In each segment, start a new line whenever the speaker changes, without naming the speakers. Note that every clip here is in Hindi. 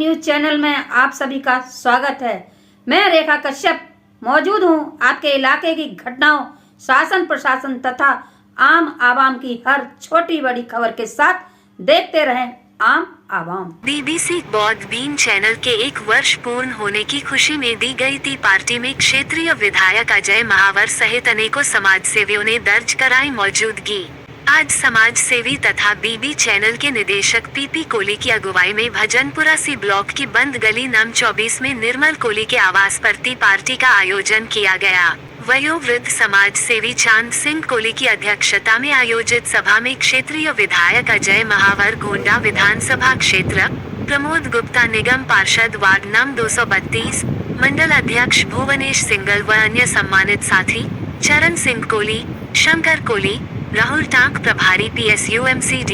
न्यूज चैनल में आप सभी का स्वागत है। मैं रेखा कश्यप मौजूद हूं आपके इलाके की घटनाओं, शासन प्रशासन तथा आम आवाम की हर छोटी बड़ी खबर के साथ। देखते रहें आम आवाम।
बीबीसी बॉड बीन चैनल के 1 वर्ष पूर्ण होने की खुशी में दी गई टी पार्टी में क्षेत्रीय विधायक अजय महावर सहित अनेकों समाजसेवियों ने दर्ज कराई मौजूदगी। आज समाज सेवी तथा बीबी चैनल के निदेशक पीपी कोली की अगुवाई में भजनपुरा सी ब्लॉक की बंद गली नंबर 24 में निर्मल कोली के आवास पर टी पार्टी का आयोजन किया गया। वयोवृद्ध समाज सेवी चांद सिंह कोली की अध्यक्षता में आयोजित सभा में क्षेत्रीय विधायक अजय महावर गोंडा विधानसभा क्षेत्र, प्रमोद गुप्ता निगम पार्षद वार्ड नंबर 232, मंडल अध्यक्ष भुवनेश सिंगल व अन्य सम्मानित साथी, चरण सिंह कोली, शंकर कोली, राहुल टांक प्रभारी PSUMCD,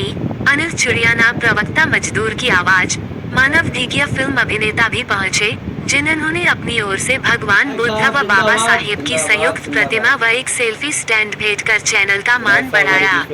अनिल चुड़ियाना प्रवक्ता मजदूर की आवाज, मानव ढीगिया फिल्म अभिनेता भी पहुंचे, जिन्होंने अपनी ओर से भगवान बुद्ध व बाबा साहेब की संयुक्त प्रतिमा व एक सेल्फी स्टैंड भेंट कर चैनल का मान बढ़ाया।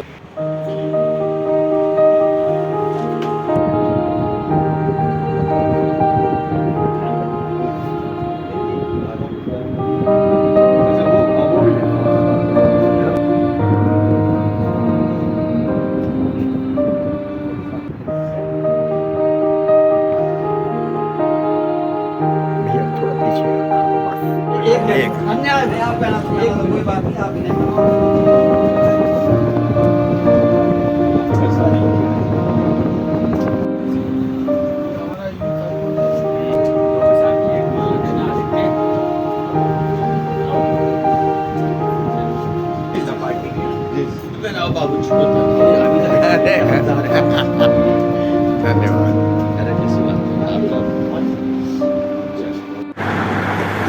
अन्याय है आपका कोई बात नहीं आपने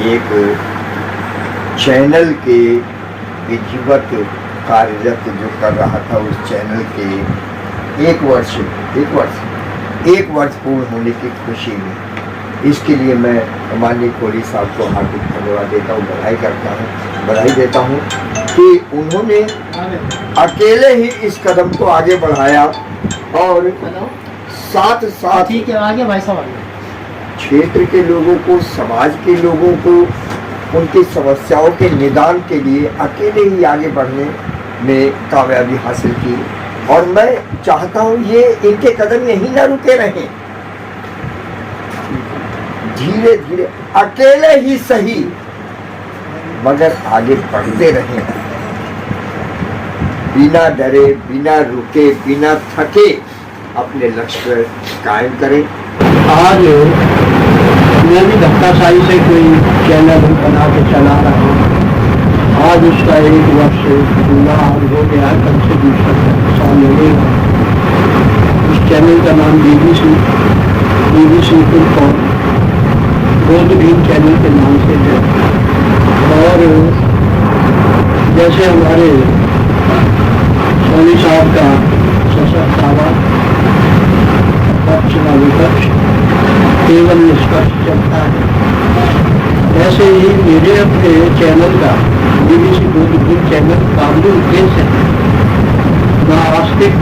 एक चैनल के विधिवत कार्यरत जो कर रहा था, उस चैनल के एक वर्ष पूर्ण होने की खुशी में, इसके लिए मैं माननीय कोली साहब को हार्दिक धन्यवाद देता हूँ, बधाई देता हूँ कि उन्होंने अकेले ही इस कदम को आगे बढ़ाया और साथ साथ क्षेत्र के लोगों को, समाज के लोगों को उनकी समस्याओं के निदान के लिए अकेले ही आगे बढ़ने में कामयाबी हासिल की। और मैं चाहता हूँ ये इनके कदम यहीं ना रुके रहें, धीरे धीरे अकेले ही सही मगर आगे बढ़ते रहें, बिना डरे, बिना रुके, बिना थके अपने लक्ष्य पर कायम करें।
आज मैं भी धक्काशाही से कोई चैनल बना के चला रहा हूँ। आज उसका 1 वर्ष पूरा हो गया, कल से दूसरा साल लगेगा। उस चैनल का नाम BBC बोध भीम चैनल के नाम से है। और जैसे हमारे सोनी साहब का सशक्त आवाज पक्ष व विपक्ष केवल निष्पक्ष चलता है, ऐसे ही मेरे अपने चैनल का BBC बोध भीम चैनल का मूल उद्देश्य है न आस्तिक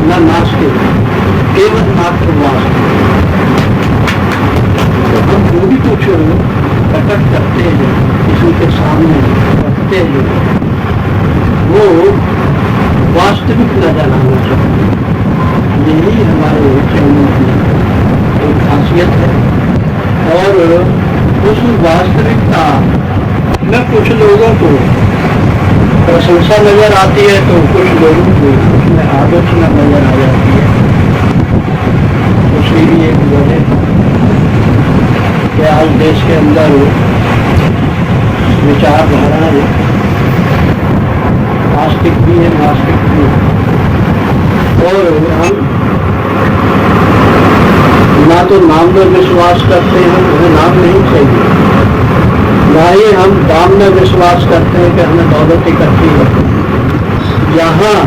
न नास्तिक, केवल मात्र वास्तविक। तो हम जो भी कुछ प्रकट करते हैं, किसी के सामने रखते हैं, वो वास्तविक नजर आना चाहिए। यही हमारे चैनल की एक खासियत है। और उस वास्तविकता में कुछ लोगों को प्रशंसा नजर आती है, तो कुछ लोगों को उसमें आलोचना नजर आ जाती है। उसकी भी एक वजह कि आज देश के अंदर विचारधारा है, आस्तिक भी है, नास्तिक भी है। और हम ना तो नाम में विश्वास करते हैं, हमें नाम नहीं चाहिए, ना ही हम दाम में विश्वास करते हैं कि हमें दौलत इकट्ठी है। यहाँ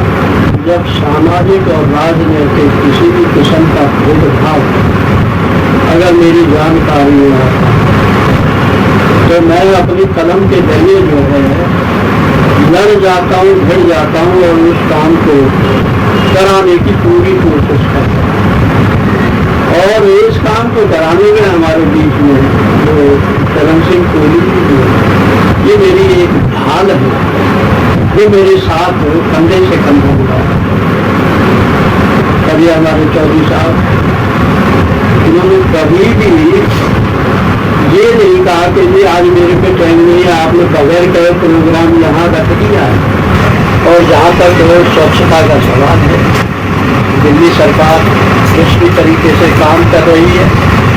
जब सामाजिक और राजनीतिक किसी भी किस्म का भेदभाव अगर मेरी जानकारी में आता तो मैं अपनी कलम के जरिए जो है लड़ जाता हूँ, भिड़ जाता हूँ और उस काम को कराने की पूरी कोशिश करता हूँ। और इस काम को कराने में हमारे बीच में जो करण सिंह कोहली ये मेरी एक ढाल है, ये मेरे साथ कंधे से कंधा मिला। कभी हमारे चौधरी साहब, इन्होंने कभी भी ये नहीं कहा कि जी आज मेरे पे टाइम नहीं है, आपने बगैर कहे प्रोग्राम यहाँ रख दिया है। और जहाँ तक स्वच्छता का सवाल है, दिल्ली सरकार दूसरी तरीके से काम कर रही है,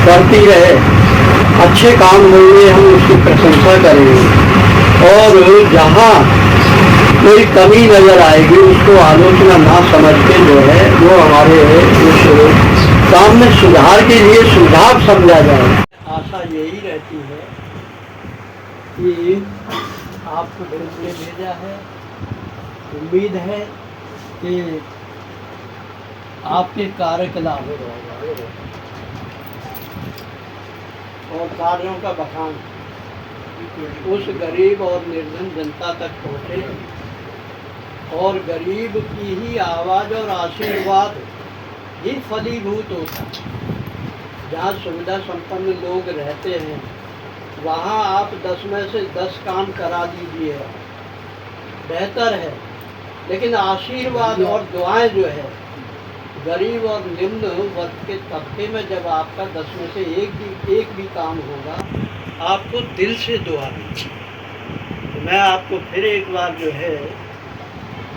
करती रहे, अच्छे काम होंगे, हम उसकी प्रशंसा करेंगे। और जहाँ कोई कमी नजर आएगी उसको आलोचना ना समझ के जो है वो हमारे उस काम में सुधार के लिए सुधार समझा जाए। आशा यही रहती है कि आपको ने भेजा है, उम्मीद है कि आपके कार्यकलाप और कार्यों का बखान उस गरीब और निर्धन जनता तक पहुँचे और गरीब की ही आवाज़ और आशीर्वाद ही फलीभूत होता है। जहाँ सुविधा संपन्न लोग रहते हैं वहाँ आप 10 में से 10 काम करा दीजिए, बेहतर है। लेकिन आशीर्वाद और दुआएं जो है गरीब और निम्न वर्ग के तबके में जब आपका 10 में से एक भी काम होगा, आपको दिल से दुआ दी। तो मैं आपको फिर एक बार जो है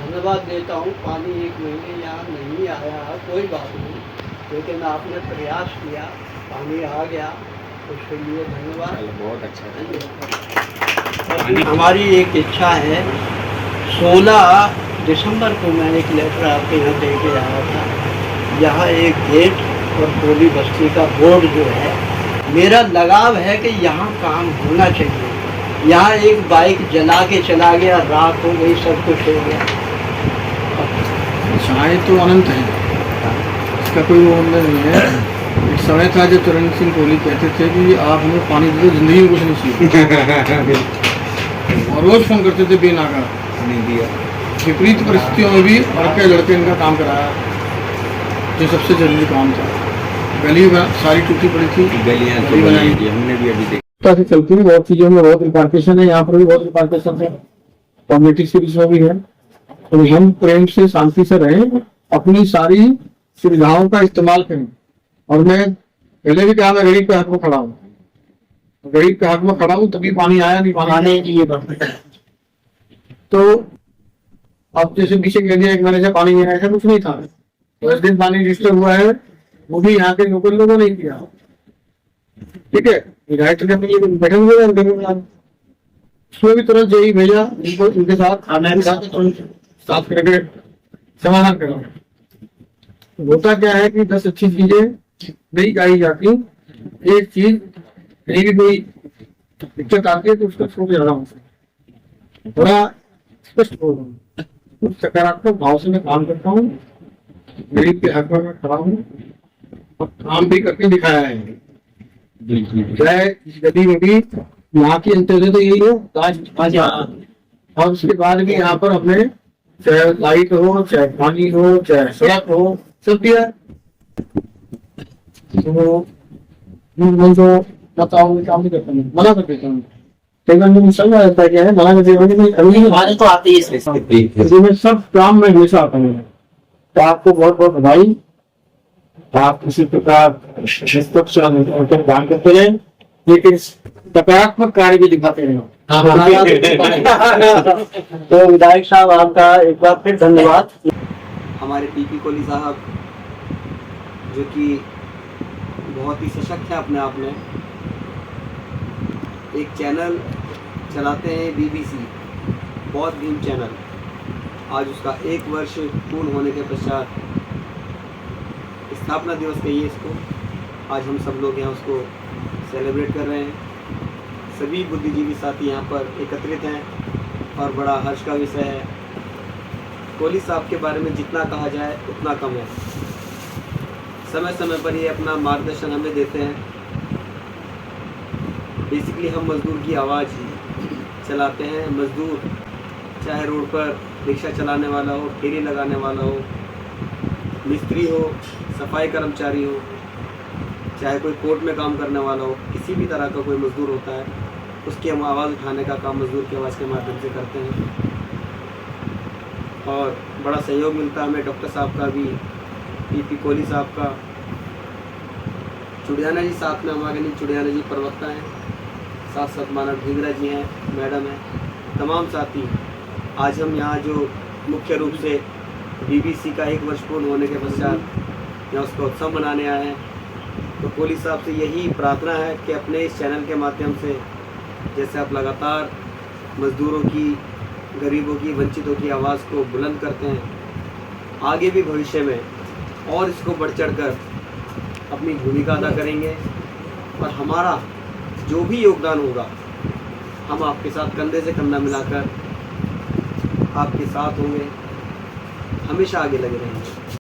धन्यवाद देता हूँ। पानी 1 महीने यहाँ नहीं आया, कोई बात नहीं, लेकिन आपने प्रयास किया, पानी आ गया, उसके लिए धन्यवाद।
बहुत अच्छा
है। हमारी एक इच्छा है, 16 दिसंबर को मैं एक लेटर आपके यहाँ दे के आया था। यहाँ एक गेट और कोली बस्ती का बोर्ड जो है, मेरा लगाव है कि यहाँ काम होना चाहिए। यहाँ एक बाइक जला के चला गया, रात हो गई, सब कुछ हो गया।
चाहे तो अनंत है, इसका कोई वो नहीं है। एक समय था जब करण सिंह कोहली कहते थे कि आप हमें पानी दे दो, जिंदगी में कुछ नहीं चाहिए। और रोज फोन करते थे बेनागा, नहीं दिया। विपरीत परिस्थितियों में भी लड़के लड़के इनका काम कराया, जो सबसे जरूरी काम था। गली सारी टूटी पड़ी थी, गलियां बनाई थी, हमने भी अभी देखा। चलती है बहुत चीजों में, बहुत रिपार्टेशन है, यहाँ पर भी बहुत रिपार्टेशन है, कम्युनिटी सीरीज में भी है। तो हम प्रेम से शांति से रहें, अपनी सारी सुविधाओं का इस्तेमाल करें। और मैं पहले भी कहा, मैं गरीब के हक में खड़ा हूँ, गरीब के हक में खड़ा हूँ, तभी पानी आया, नहीं पानी आने चाहिए। तो अब जैसे पीछे कह दिया एक महीने से पानी नहीं आया, कुछ नहीं था। 10 दिन पानी डिस्टर्ब हुआ है, वो भी यहाँ के लोकल लोगों ने किया, ठीक है। डायरेक्टर ने बैठे हुए उसमें भी तुरंत यही भेजा, इनको इनके साथ आना के साथ साफ करके समाधान करो। होता क्या है कि 10 अच्छी चीजें नहीं गाई जाती, एक चीज कहीं भी कोई दिक्कत आती है तो उसको छोड़ जाना होता, थोड़ा स्पष्ट बोल रहा हूँ, उस सकारात्मक भाव से मैं काम करता हूँ, गरीब के हक में खड़ा हूँ और काम भी करके दिखाया है। चाहे गली में भी यहाँ की अंत्योदय तो यही है, और उसके बाद भी यहाँ पर हमने चाहे लाइट हो, चाहे पानी हो, चाहे सड़क हो, सब दिया। तो बताओ काम नहीं करता, मना कर देता हूँ। समझ क्या है, मना कर देता तो आती है, मैं सब काम में हमेशा आता हूँ। तो आपको बहुत बहुत बधाई। आप किसी प्रकार काम करते रहे, लेकिन सकारात्मक कार्य भी दिखाते रहे। तो विधायक साहब आपका एक बार फिर धन्यवाद।
हमारे पीपी कोहली साहब जो कि बहुत ही सशक्त है अपने आप में, एक चैनल चलाते हैं BBC बौद्ध भीम चैनल। आज उसका 1 वर्ष पूर्ण होने के पश्चात स्थापना दिवस कहिए इसको, आज हम सब लोग यहाँ उसको सेलिब्रेट कर रहे हैं। सभी बुद्धिजीवी साथी यहाँ पर एकत्रित हैं और बड़ा हर्ष का विषय है। कोहली साहब के बारे में जितना कहा जाए उतना कम है। समय समय पर ये अपना मार्गदर्शन हमें देते हैं। बेसिकली हम मजदूर की आवाज़ चलाते हैं। मजदूर चाहे रोड पर रिक्शा चलाने वाला हो, ठेली लगाने वाला हो, मिस्त्री हो, सफाई कर्मचारी हो, चाहे कोई कोर्ट में काम करने वाला हो, किसी भी तरह का कोई मजदूर होता है, उसकी हम आवाज़ उठाने का काम मजदूर की आवाज़ के माध्यम से करते हैं। और बड़ा सहयोग मिलता है हमें डॉक्टर साहब का भी, पीपी कोहली साहब का, चुड़ियाना जी साथ में हमारे नहीं, चुड़ियाना जी प्रवक्ता हैं, साथ साथ मानव ढींगरा जी हैं, मैडम हैं, तमाम साथी। आज हम यहाँ जो मुख्य रूप से बीबीसी का 1 वर्ष पूर्ण होने के पश्चात यहाँ उसका उत्सव मनाने आए हैं, तो कोहली साहब से यही प्रार्थना है कि अपने इस चैनल के माध्यम से जैसे आप लगातार मजदूरों की, गरीबों की, वंचितों की आवाज़ को बुलंद करते हैं, आगे भी भविष्य में और इसको बढ़ चढ़ कर अपनी भूमिका अदा करेंगे। और हमारा जो भी योगदान होगा हम आपके साथ कंधे से कंधा मिलाकर आपके साथ होंगे, हमेशा आगे लगे रहेंगे।